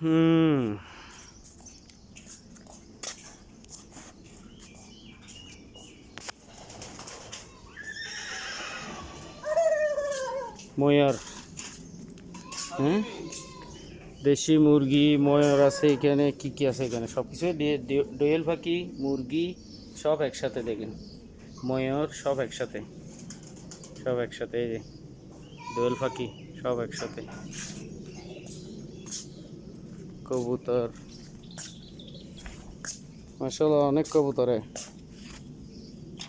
হুম ময়ূর, হ্যাঁ দেশি মুরগি ময়ূর আছে এখানে, কি কি আছে এখানে সব কিছু, দোয়েল পাখি মুরগি সব একসাথে দেখেন, ময়ূর সব একসাথে, সব একসাথে, এই যে দোয়েল পাখি সব একসাথে, কবুতর মাশাআল্লাহ অনেক কবুতর।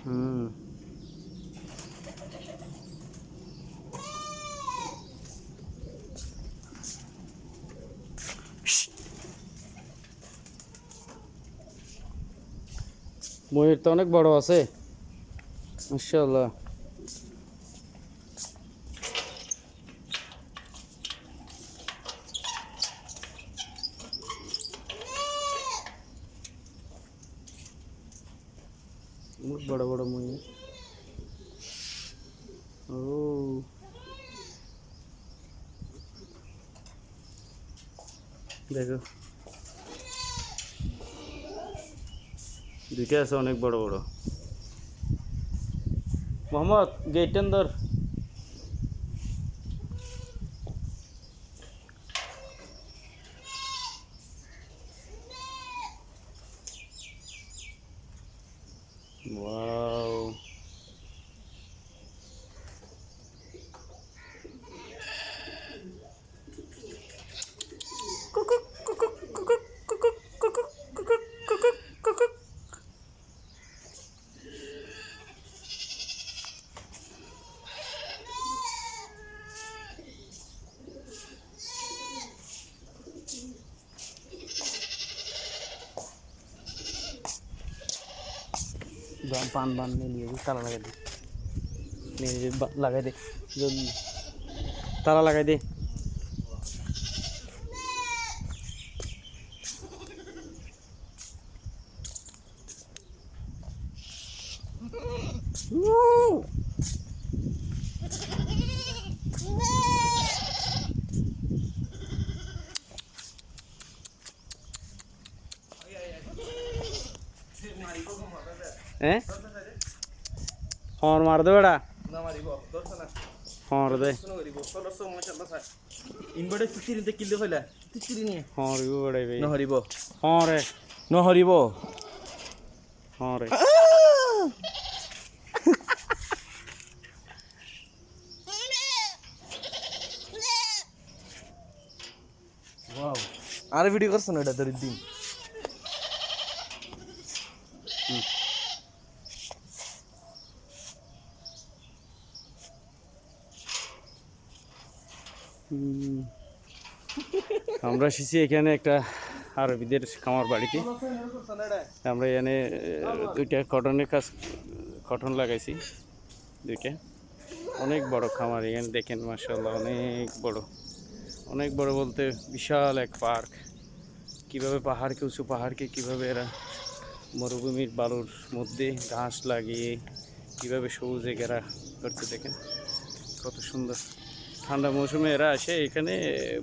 হুম ময়ূর তো অনেক বড় আছে মাশাআল্লাহ। অনেক বড় বড় ময়ূর। ও দেখো দুইটা আছে অনেক বড় বড়। মোহাম্মদ গেট ধর। ওয়াও পান বান নিয়ে তালা লাগাই দে, লাগাই দে জলদি, তালা লাগাই দে। হ্যাঁ হর মার দে বেড়া, হর দে ইনভার্টার চিচিরিতে কিল্লে হইলা চিচিরি নিয়ে হরিব বেড়াই ভাই নহরিব হরে নহরিব হরে। ওয়াও আর ভিডিও করছ না এটা তোর দিন আমরা এসেছি এখানে একটা আরবিদের খামার বাড়িতে। আমরা এখানে দুইটা কটনের কাজ, কটন লাগাইছি দুইটা। অনেক বড় খামার, এখানে দেখেন মাশাআল্লাহ অনেক বড়, অনেক বড় বলতে বিশাল এক পার্ক। কিভাবে পাহাড়কে, উঁচু পাহাড়কে কিভাবে এরা মরুভূমির বালুর মধ্যে ঘাস লাগিয়ে কিভাবে সবুজে ঘেরা করছে দেখেন কত সুন্দর। ঠান্ডা মৌসুমে এরা আসে এখানে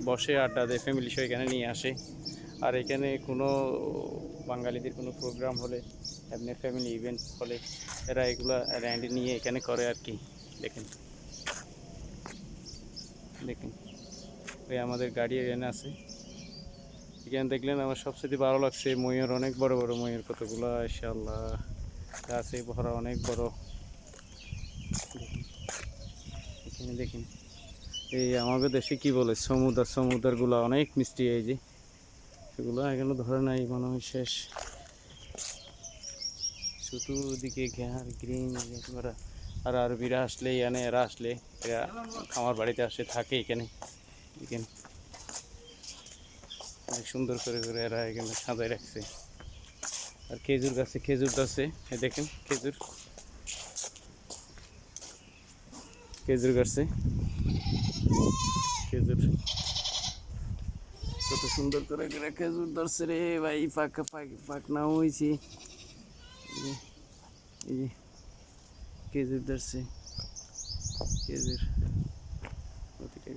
বসে আড্ডা দেয়, ফ্যামিলি সহ এখানে নিয়ে আসে। আর এখানে কোনো বাঙালিদের কোনো প্রোগ্রাম হলে, এমনি ফ্যামিলি ইভেন্ট হলে এরা এগুলা র্যান্ড নিয়ে এখানে করে আর কি। দেখেন দেখেন ওই আমাদের গাড়ি এখানে আছে। এখানে দেখলেন আমার সবচেয়ে ভালো লাগছে ময়ূর, অনেক বড় বড় ময়ূর কতগুলো ইনশাআল্লাহ গাছে ভরা, অনেক বড়। এখানে দেখেন এই আমাদের দেশে কি বলে সমুদ্রগুলো অনেক মিষ্টি, এই যে এগুলো এখনো ধরে নাই মনে হয় শেষ। চতুর্দিকে ঘের গ্রিন করা। আর আরবিরা আসলে এখানে, এরা আসলে এরা আমার বাড়িতে আসে থাকে এখানে। এখানে অনেক সুন্দর করে করে এরা এখানে সাজায় রাখছে। আর খেজুর গাছে, খেজুর গাছে দেখেন খেজুর, খেজুর গাছে খেজুর কত সুন্দর করে করে খেজুর ধরছে রে ভাই, পাকা পাকনা হয়েছে। এই যে খেজুর ধরছে, খেজুর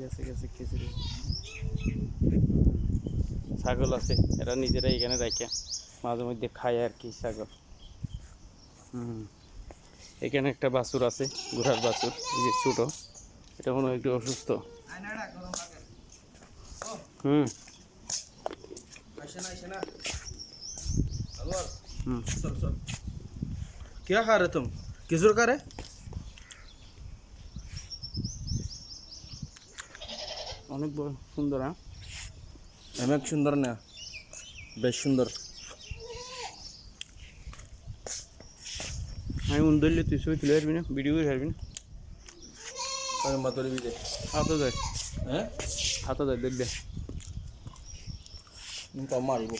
গেছে গেছে খিচুড়ি। ছাগল আছে, এরা নিজেরা এখানে রাখে মাঝে মধ্যে খায় আর কি ছাগল। এখানে একটা বাছুর আছে, ঘোড়ার বাছুর, এই যে ছোট, এটা মনে হয় একটু অসুস্থ। হুম হুম क्या खा रहे तुम? किशोर खा रहे? অনেক বড় সুন্দর। হ্যাঁ অনেক সুন্দর না, বেশ সুন্দর। আমি উন্দরলে তুই ছবি তুলে পারবি না, ভিডিও করে পারবি না? আমি মাতরি বিদে হাতে যায়, হ্যাঁ হাতে যায় দেখবে। তো মারিব।